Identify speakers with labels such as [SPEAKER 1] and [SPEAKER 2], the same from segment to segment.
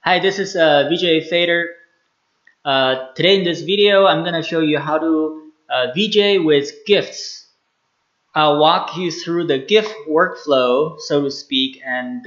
[SPEAKER 1] Hi, this is VJ Fader. Today in this video, I'm going to show you how to VJ with GIFs. I'll walk you through the GIF workflow, so to speak, and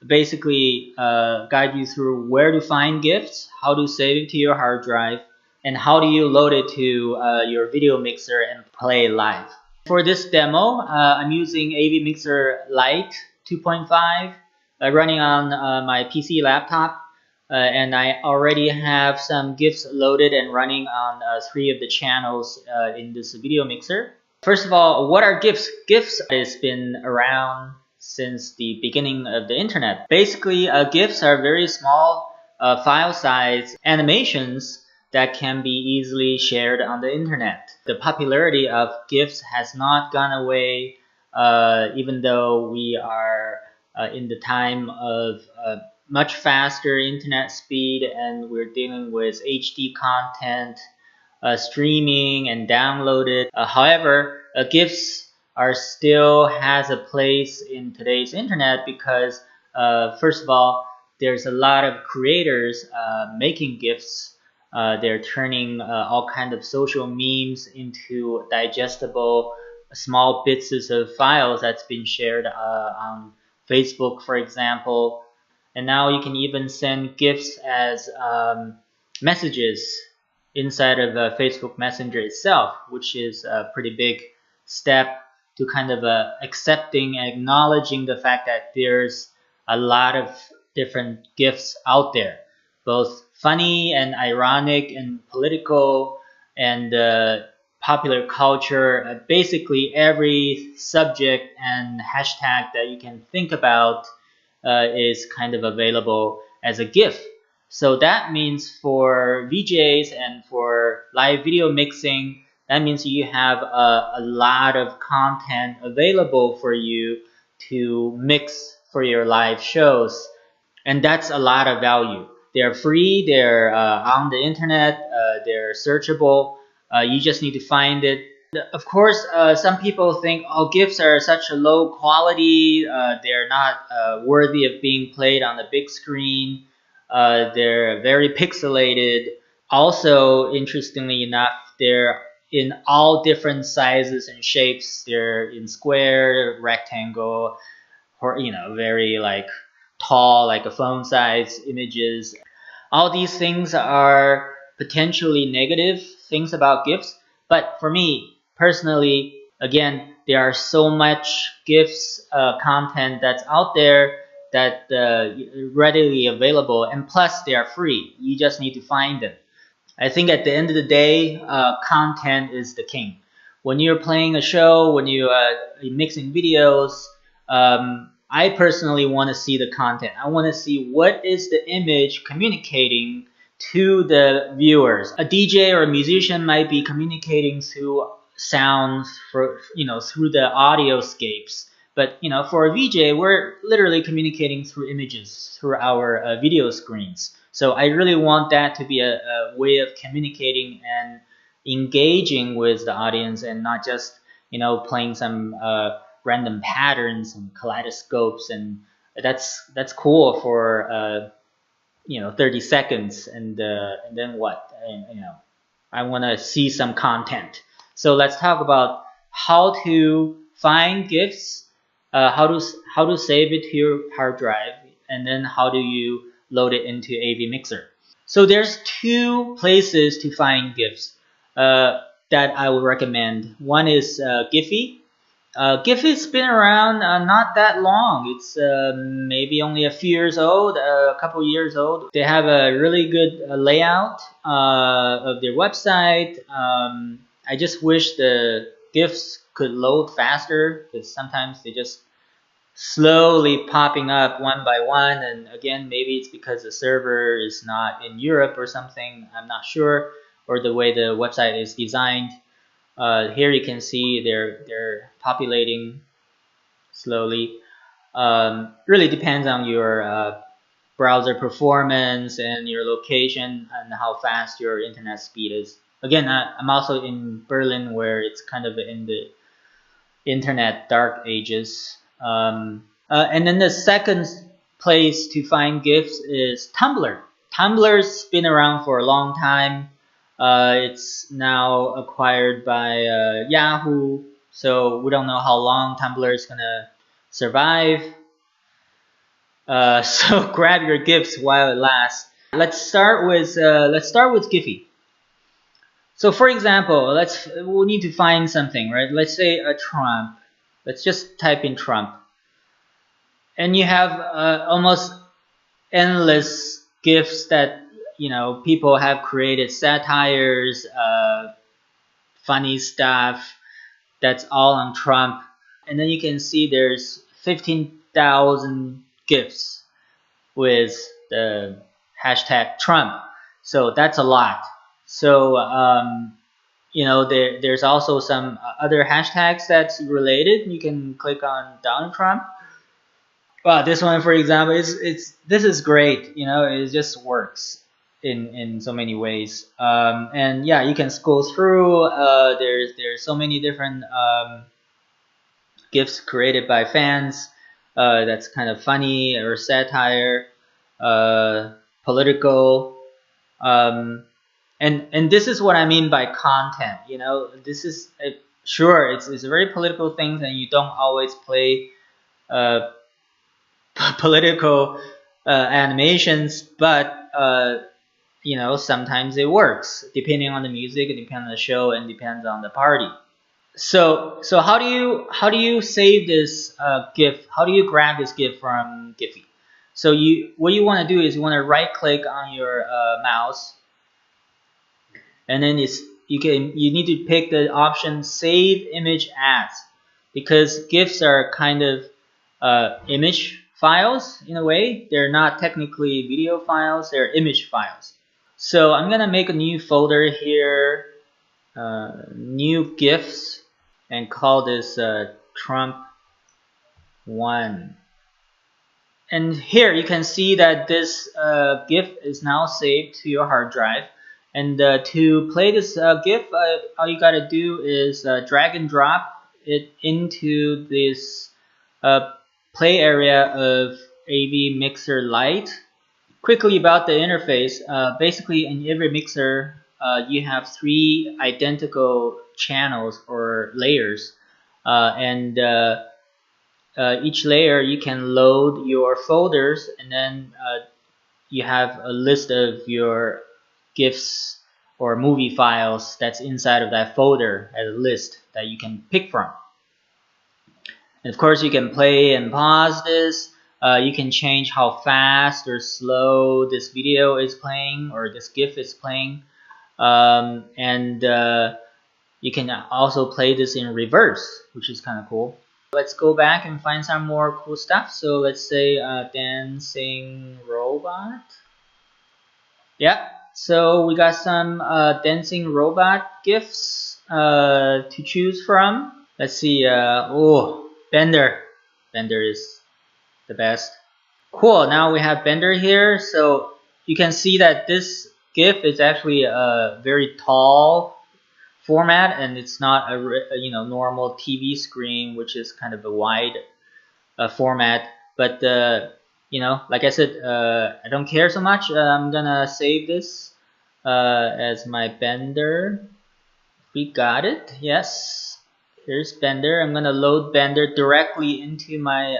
[SPEAKER 1] basically guide you through where to find GIFs, how to save it to your hard drive, and how do you load it to your video mixer and play live. For this demo, I'm using AVmixer Lite 2.5. Running on my PC laptop, and I already have some GIFs loaded and running on 3 of the channels in this video mixer. First of all, what are GIFs? GIFs has been around since the beginning of the internet. Basically, GIFs are very small file size animations that can be easily shared on the internet. The popularity of GIFs has not gone away, even though we are in the time of much faster internet speed, and we're dealing with HD content, streaming and downloaded. However, GIFs are still has a place in today's internet because first of all, there's a lot of creators making GIFs. They're turning all kinds of social memes into digestible small bits of files that's been shared on Facebook, for example. And now you can even send GIFs as messages inside of Facebook Messenger itself, which is a pretty big step to kind of accepting and acknowledging the fact that there's a lot of different GIFs out there, both funny and ironic and political and popular culture. Basically every subject and hashtag that you can think about is kind of available as a GIF. So that means for VJs and for live video mixing, that means you have a lot of content available for you to mix for your live shows. And that's a lot of value. They're free, they're on the internet, they're searchable. You just need to find it. Of course, some people think, oh, GIFs are such a low quality, they're not worthy of being played on the big screen. They're very pixelated. Also, interestingly enough, they're in all different sizes and shapes. They're in square, rectangle, or very like tall, like a phone size images. All these things are potentially negative things about GIFs, but for me personally, again, there are so much GIFs content that's out there that readily available, and plus they are free. You just need to find them. I think at the end of the day, content is the king. When you're playing a show, when you're mixing videos, I personally want to see the content. I want to see what is the image communicating to the viewers. A DJ or a musician might be communicating through sounds through the audioscapes. But for a VJ, we're literally communicating through images, through our video screens. So I really want that to be a way of communicating and engaging with the audience, and not just playing some random patterns and kaleidoscopes, and that's cool for 30 seconds, and then what? And, I want to see some content. So let's talk about how to find GIFs, how to save it to your hard drive, and then how do you load it into AVmixer. So there's 2 places to find GIFs that I would recommend. One is Giphy. Giphy's been around not that long. It's maybe only a few years old, a couple years old. They have a really good layout of their website. I just wish the GIFs could load faster, because sometimes they just slowly popping up one by one, and again, maybe it's because the server is not in Europe or something, I'm not sure, or the way the website is designed. Here you can see they're populating slowly. Really depends on your browser performance and your location and how fast your internet speed is. Again, I'm also in Berlin, where it's kind of in the internet dark ages. And then the second place to find GIFs is Tumblr. Tumblr's been around for a long time. It's now acquired by Yahoo, so we don't know how long Tumblr is gonna survive. So grab your GIFs while it lasts. Let's start with Giphy. So for example, we'll need to find something, right? Let's say a Trump. Let's just type in Trump, and you have almost endless GIFs that people have created, satires, funny stuff. That's all on Trump, and then you can see there's 15,000 GIFs with the hashtag Trump. So that's a lot. So there's also some other hashtags that's related. You can click on Donald Trump. Well, this one, for example, this is great. It just works in so many ways. And yeah, you can scroll through. There's so many different GIFs created by fans. That's kind of funny or satire, political. And this is what I mean by content. This is sure it's a very political thing, and you don't always play political animations, but sometimes it works depending on the music, it depends on the show, and depends on the party. So how do you save this GIF? How do you grab this GIF from Giphy? So what you want to do is you want to right click on your mouse, and then you need to pick the option Save Image As, because GIFs are kind of image files in a way. They're not technically video files, they're image files. So I'm gonna make a new folder here, new GIFs, and call this Trump 1. And here you can see that this GIF is now saved to your hard drive. And to play this GIF, all you gotta do is drag and drop it into this play area of AVmixer Lite. Quickly about the interface, basically in AVmixer you have 3 identical channels or layers, and each layer you can load your folders, and then you have a list of your GIFs or movie files that's inside of that folder as a list that you can pick from. And of course you can play and pause this. You can change how fast or slow this video is playing or this GIF is playing. And you can also play this in reverse, which is kind of cool. Let's go back and find some more cool stuff. So let's say dancing robot. Yeah, so we got some dancing robot GIFs to choose from. Let's see. Oh, Bender. Bender is the best. Cool. Now we have Bender here. So you can see that this GIF is actually a very tall format, and it's not a normal TV screen, which is kind of a wide format. But like I said, I don't care so much. I'm gonna save this as my Bender. We got it. Yes. Here's Bender. I'm gonna load Bender directly into my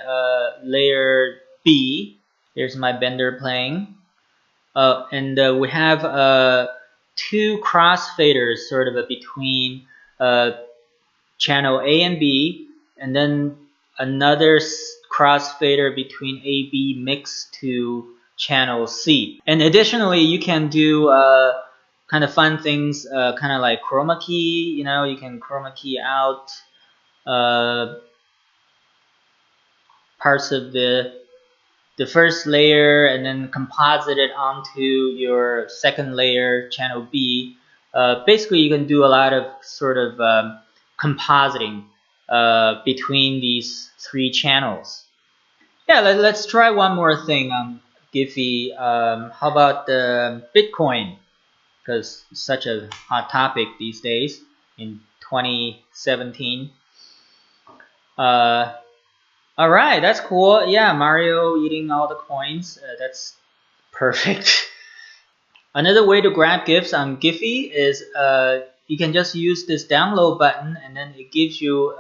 [SPEAKER 1] layer B. Here's my Bender playing. And we have 2 crossfaders sort of between channel A and B, and then another crossfader between AB mixed to channel C. And additionally, you can do kind of fun things, kind of like chroma key. You can chroma key out parts of the first layer and then composite it onto your second layer, channel B. Basically, you can do a lot of sort of compositing between these 3 channels. Yeah, let's try one more thing on Giphy. How about Bitcoin? Because it's such a hot topic these days in 2017. All right, that's cool. Yeah, Mario eating all the coins. That's perfect. Another way to grab GIFs on Giphy is you can just use this download button, and then it gives you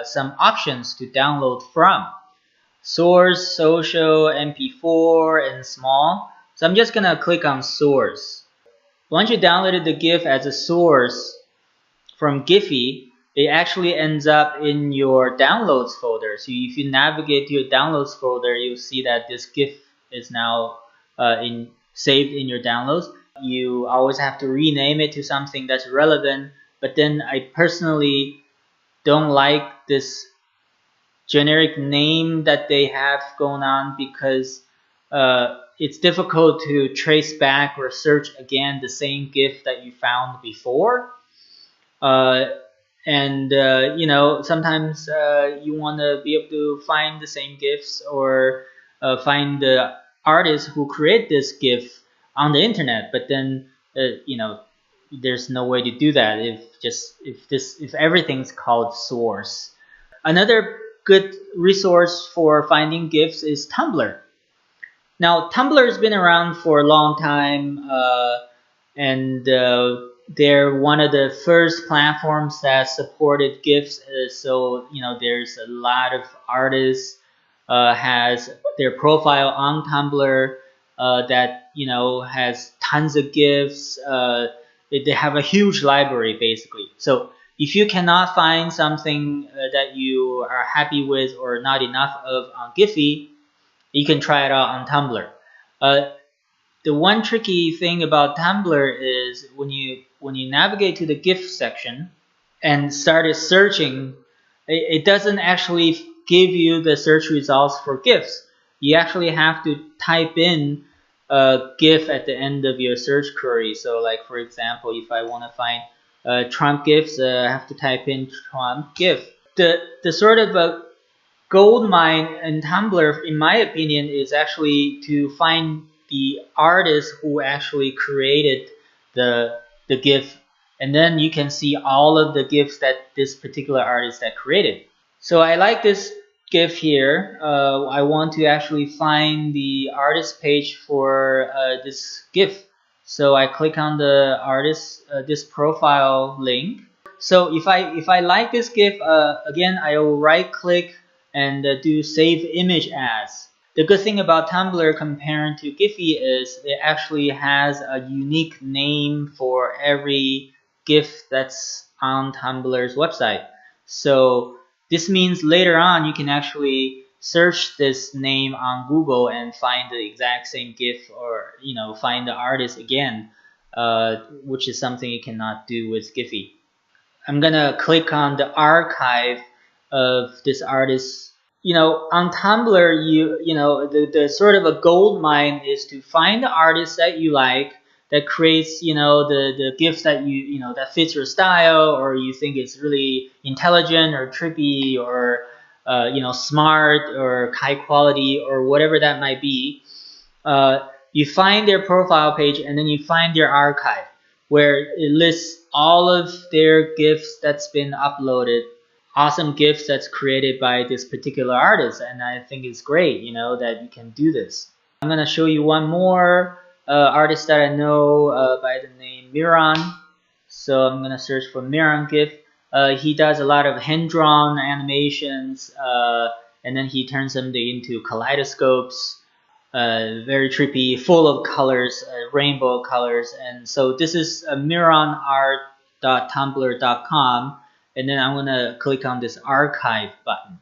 [SPEAKER 1] some options to download from. Source, social, MP4, and small. So I'm just gonna click on source. Once you downloaded the GIF as a source from Giphy, it actually ends up in your downloads folder. So if you navigate to your downloads folder, you'll see that this GIF is now saved in your downloads. You always have to rename it to something that's relevant, but then I personally don't like this generic name that they have going on because it's difficult to trace back or search again the same GIF that you found before. You know, sometimes you want to be able to find the same GIFs or find the artist who create this GIF on the internet, but then you know, there's no way to do that if everything's called source. Another good resource for finding GIFs is Tumblr. Now, Tumblr has been around for a long time, and they're one of the first platforms that supported GIFs. So you know, there's a lot of artists has their profile on Tumblr that you know has tons of GIFs. They have a huge library basically. So if you cannot find something that you are happy with or not enough of on Giphy, you can try it out on Tumblr. The one tricky thing about Tumblr is when you navigate to the GIF section and started searching, it doesn't actually give you the search results for GIFs. You actually have to type in GIF at the end of your search query. So like for example, if I want to find Trump GIFs, I have to type in Trump GIF. The sort of a gold mine in Tumblr, in my opinion, is actually to find the artist who actually created the GIF, and then you can see all of the GIFs that this particular artist that created. So I like this GIF here. I want to actually find the artist page for this GIF. So I click on the artist this profile link. So if I like this GIF, again I will right click and do save image as. The good thing about Tumblr compared to Giphy is it actually has a unique name for every GIF that's on Tumblr's website. So this means later on you can actually search this name on Google and find the exact same GIF, or you know, find the artist again, which is something you cannot do with Giphy. I'm gonna click on the archive of this artist. You know, on Tumblr, you know, the sort of a gold mine is to find the artist that you like, that creates, you know, the GIFs that you know, that fits your style, or you think it's really intelligent or trippy or you know, smart or high quality or whatever that might be. You find their profile page and then you find their archive, where it lists all of their GIFs that's been uploaded. Awesome GIFs that's created by this particular artist, and I think it's great, you know, that you can do this. I'm gonna show you one more artist that I know by the name Miran. So I'm gonna search for Miran GIF. He does a lot of hand-drawn animations, and then he turns them into kaleidoscopes, very trippy, full of colors, rainbow colors. And so this is miranart.tumblr.com. And then I'm gonna click on this archive button,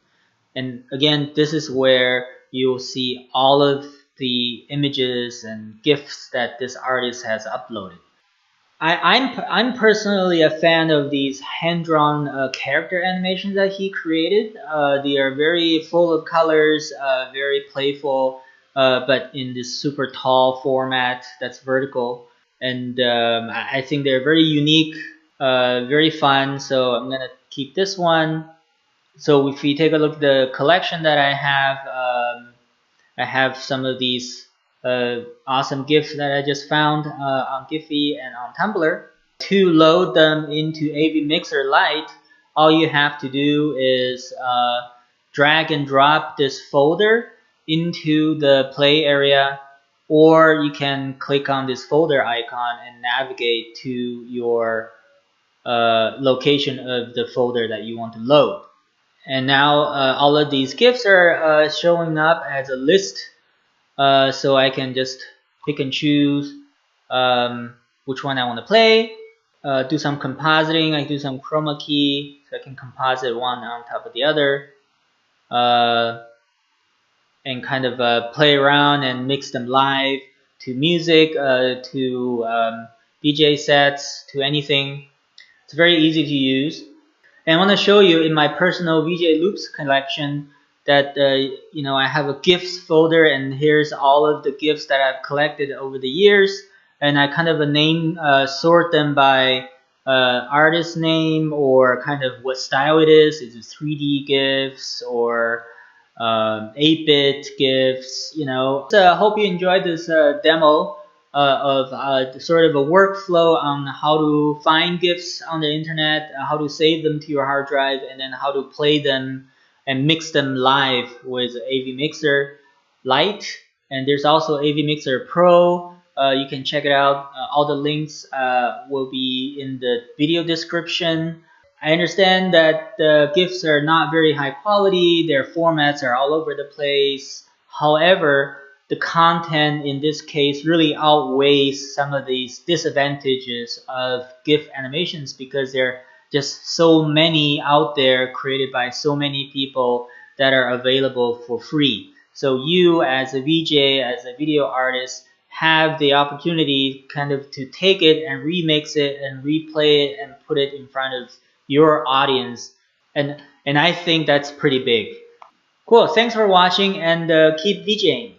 [SPEAKER 1] and again, this is where you'll see all of the images and GIFs that this artist has uploaded. I'm personally a fan of these hand-drawn character animations that he created. They are very full of colors, very playful, but in this super tall format that's vertical, and I think they're very unique. Very fun, so I'm gonna keep this one. So if we take a look at the collection that I have some of these awesome GIFs that I just found on Giphy and on Tumblr. To load them into AVmixer Lite, all you have to do is drag and drop this folder into the play area, or you can click on this folder icon and navigate to your location of the folder that you want to load. And now all of these GIFs are showing up as a list, so I can just pick and choose which one I want to play. Do some compositing. I do some chroma key, so I can composite one on top of the other, and kind of play around and mix them live to music, to DJ sets, to anything. It's very easy to use. And I want to show you in my personal VJ Loops collection that I have a GIFs folder, and here's all of the GIFs that I've collected over the years, and I kind of sort them by artist name or kind of what style it is. Is it 3D GIFs or 8-bit GIFs? So I hope you enjoyed this demo of sort of a workflow on how to find GIFs on the internet, how to save them to your hard drive, and then how to play them and mix them live with AVmixer Lite. And there's also AVmixer Pro. You can check it out. All the links will be in the video description. I understand that the GIFs are not very high quality. Their formats are all over the place. However, the content in this case really outweighs some of these disadvantages of GIF animations, because there are just so many out there created by so many people that are available for free. So you as a VJ, as a video artist, have the opportunity kind of to take it and remix it and replay it and put it in front of your audience. And I think that's pretty big. Cool, thanks for watching, and keep VJing.